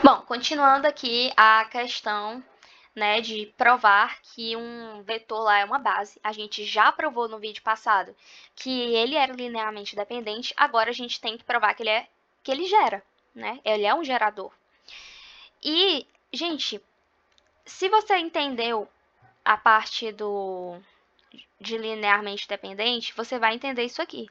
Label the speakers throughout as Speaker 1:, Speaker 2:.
Speaker 1: Bom, continuando aqui a questão, né, de provar que um vetor lá é uma base. A gente já provou no vídeo passado que ele era linearmente dependente, agora a gente tem que provar que ele gera, né? Ele é um gerador. E, gente, se você entendeu a parte de linearmente dependente, você vai entender isso aqui.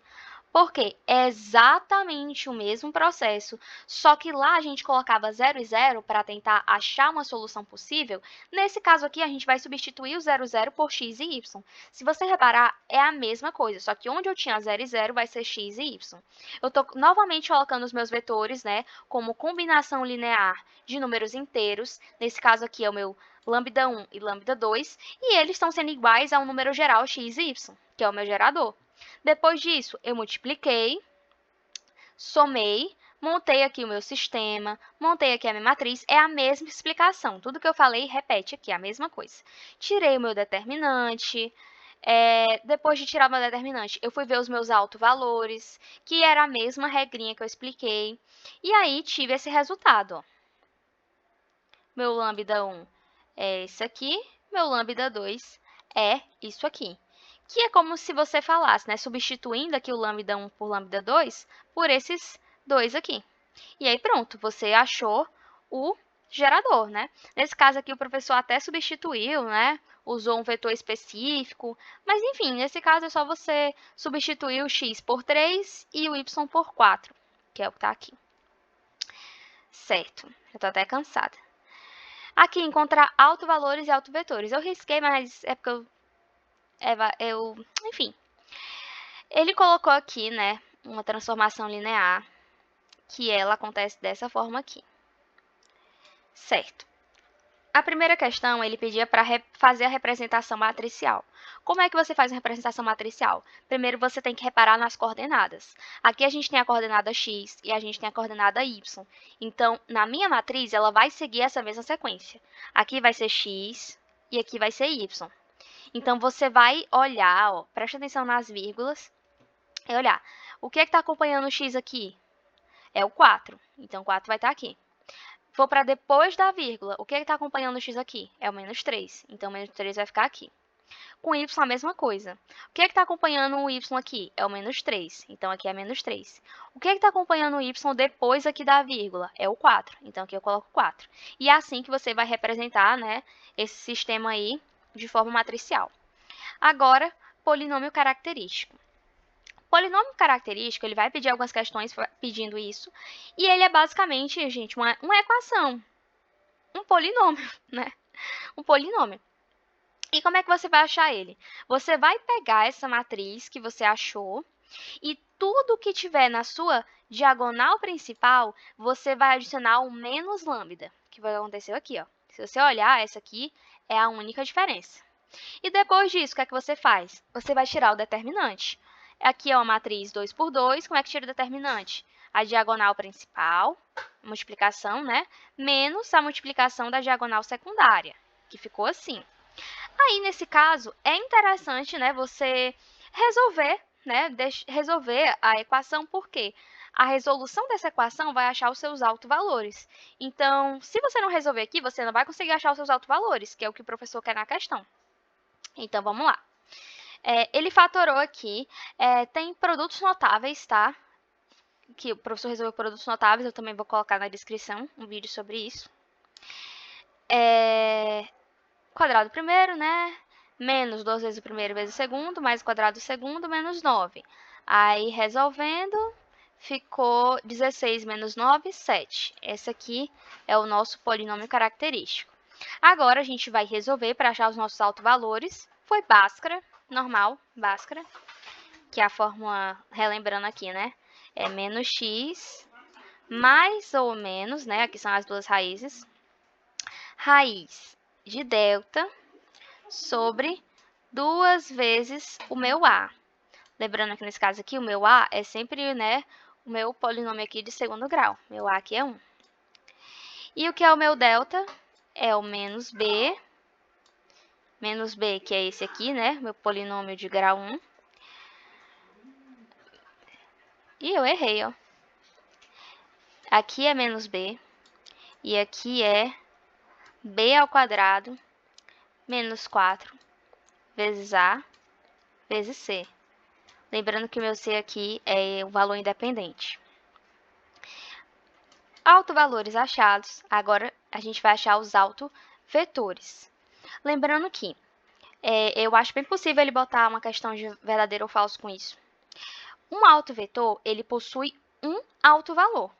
Speaker 1: Porque é exatamente o mesmo processo, só que lá a gente colocava 0 e 0 para tentar achar uma solução possível. Nesse caso aqui, a gente vai substituir o 0 0 por x e y. Se você reparar, é a mesma coisa, só que onde eu tinha 0 e 0 vai ser x e y. Eu estou novamente colocando os meus vetores, né, como combinação linear de números inteiros. Nesse caso aqui é o meu lambda 1 e lambda 2, e eles estão sendo iguais ao número geral x e y, que é o meu gerador. Depois disso, eu multipliquei, somei, montei aqui o meu sistema, montei aqui a minha matriz, é a mesma explicação. Tudo que eu falei, repete aqui, a mesma coisa. Tirei o meu determinante, depois de tirar o meu determinante, eu fui ver os meus autovalores, que era a mesma regrinha que eu expliquei, e aí tive esse resultado, ó. Meu lambda 1 é isso aqui, meu lambda 2 é isso aqui. Que é como se você falasse, né, substituindo aqui o lambda 1 por lambda 2 por esses dois aqui. E aí pronto, você achou o gerador, né? Nesse caso aqui o professor até substituiu, né? Usou um vetor específico, mas enfim, nesse caso é só você substituir o x por 3 e o y por 4, que é o que está aqui. Certo, eu estou até cansada. Aqui, encontrar autovalores e autovetores. Eu risquei, mas é porque enfim. Ele colocou aqui, né, uma transformação linear, que ela acontece dessa forma aqui. Certo. A primeira questão, ele pedia para fazer a representação matricial. Como é que você faz a representação matricial? Primeiro, você tem que reparar nas coordenadas. Aqui a gente tem a coordenada x e a gente tem a coordenada y. Então, na minha matriz, ela vai seguir essa mesma sequência. Aqui vai ser x e aqui vai ser y. Então, você vai olhar, ó, presta atenção nas vírgulas, e olhar. O que é que está acompanhando o x aqui? É o 4. Então, 4 vai estar aqui. Vou para depois da vírgula. O que está acompanhando o x aqui? É o menos 3. Então, o menos 3 vai ficar aqui. Com y, a mesma coisa. O que está acompanhando o y aqui? É o menos 3. Então, aqui é menos 3. O que está acompanhando o y depois aqui da vírgula? É o 4. Então, aqui eu coloco 4. E é assim que você vai representar, né, esse sistema aí de forma matricial. Agora, polinômio característico. Polinômio característico, ele vai pedir algumas questões pedindo isso, e ele é basicamente, gente, uma equação, um polinômio, né? Um polinômio. E como é que você vai achar ele? Você vai pegar essa matriz que você achou e tudo que tiver na sua diagonal principal, você vai adicionar o menos lambda, que vai acontecer aqui, ó. Se você olhar, essa aqui é a única diferença. E depois disso, o que é que você faz? Você vai tirar o determinante. Aqui é uma matriz 2 por 2, como é que tira o determinante? A diagonal principal, multiplicação, né? Menos a multiplicação da diagonal secundária, que ficou assim. Aí, nesse caso, é interessante, né, você resolver, né, resolver a equação, porque a resolução dessa equação vai achar os seus autovalores. Então, se você não resolver aqui, você não vai conseguir achar os seus autovalores, que é o que o professor quer na questão. Então, vamos lá. Ele fatorou aqui, tem produtos notáveis, tá? Que o professor resolveu produtos notáveis, eu também vou colocar na descrição um vídeo sobre isso. Quadrado do primeiro, né? Menos 2 vezes o primeiro vezes o segundo, mais o quadrado do segundo, menos 9. Aí, resolvendo, ficou 16 menos 9, 7. Esse aqui é o nosso polinômio característico. Agora, a gente vai resolver para achar os nossos autovalores. Foi Bhaskara, normal, Bhaskara, que é a fórmula, relembrando aqui, né? É menos x, mais ou menos, né? Aqui são as duas raízes. Raiz de delta sobre 2 vezes o meu a. Lembrando que nesse caso aqui, o meu a é sempre, né, o meu polinômio aqui de segundo grau. Meu a aqui é 1. E o que é o meu delta? É o menos b que é esse aqui, né, meu polinômio de grau 1. E eu errei, ó. Aqui é menos b, E aqui é b ao quadrado menos 4 vezes a vezes c. Lembrando que o meu c aqui é o valor independente. Autovalores achados. Agora, a gente vai achar os autovetores. Lembrando que eu acho bem possível ele botar uma questão de verdadeiro ou falso com isso. Um autovetor, ele possui um autovalor.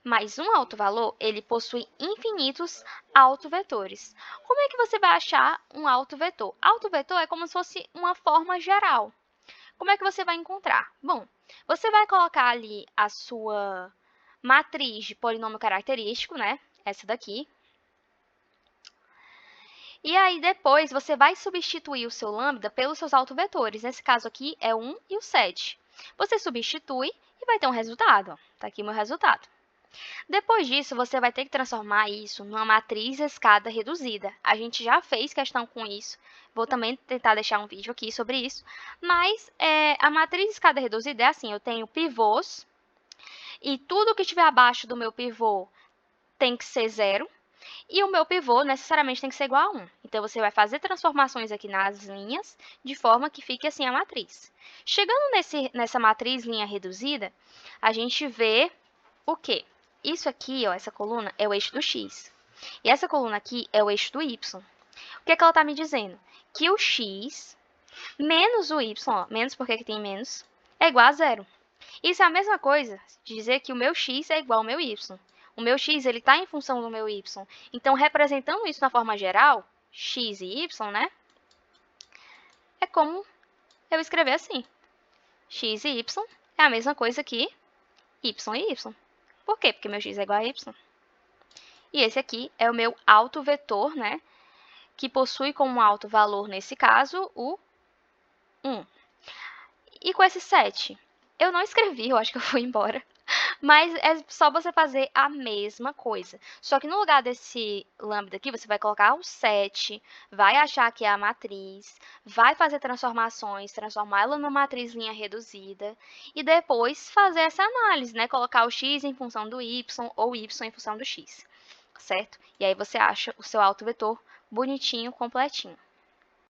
Speaker 1: Mas um autovalor, ele possui infinitos autovetores. Como é que você vai achar um autovetor? Autovetor é como se fosse uma forma geral. Como é que você vai encontrar? Bom, você vai colocar ali a sua matriz de polinômio característico, né? Essa daqui. E aí, depois, você vai substituir o seu lambda pelos seus autovetores. Nesse caso aqui, é o 1 e o 7. Você substitui e vai ter um resultado. Está aqui o meu resultado. Depois disso, você vai ter que transformar isso numa matriz escada reduzida. A gente já fez questão com isso. Vou também tentar deixar um vídeo aqui sobre isso. Mas a matriz escada reduzida é assim, eu tenho pivôs, e tudo que estiver abaixo do meu pivô tem que ser 0. E o meu pivô necessariamente tem que ser igual a 1. Então, você vai fazer transformações aqui nas linhas, de forma que fique assim a matriz. Chegando nessa matriz linha reduzida, a gente vê o quê? Isso aqui, ó, essa coluna, é o eixo do x. E essa coluna aqui é o eixo do y. O que é que ela está me dizendo? Que o x menos o y, ó, menos porque aqui tem menos, é igual a 0. Isso é a mesma coisa de dizer que o meu x é igual ao meu y. O meu x está em função do meu y. Então, representando isso na forma geral, x e y, né? É como eu escrever assim. X e y é a mesma coisa que y e y. Por quê? Porque meu x é igual a y. E esse aqui é o meu autovetor, né? Que possui como autovalor, nesse caso, o 1. E com esse 7? Eu não escrevi, eu acho que eu fui embora. Mas é só você fazer a mesma coisa. Só que no lugar desse lambda aqui, você vai colocar o 7, vai achar que é a matriz, vai fazer transformações, transformar ela numa matriz linha reduzida, e depois fazer essa análise, né? Colocar o x em função do y, ou y em função do x, certo? E aí você acha o seu autovetor bonitinho, completinho.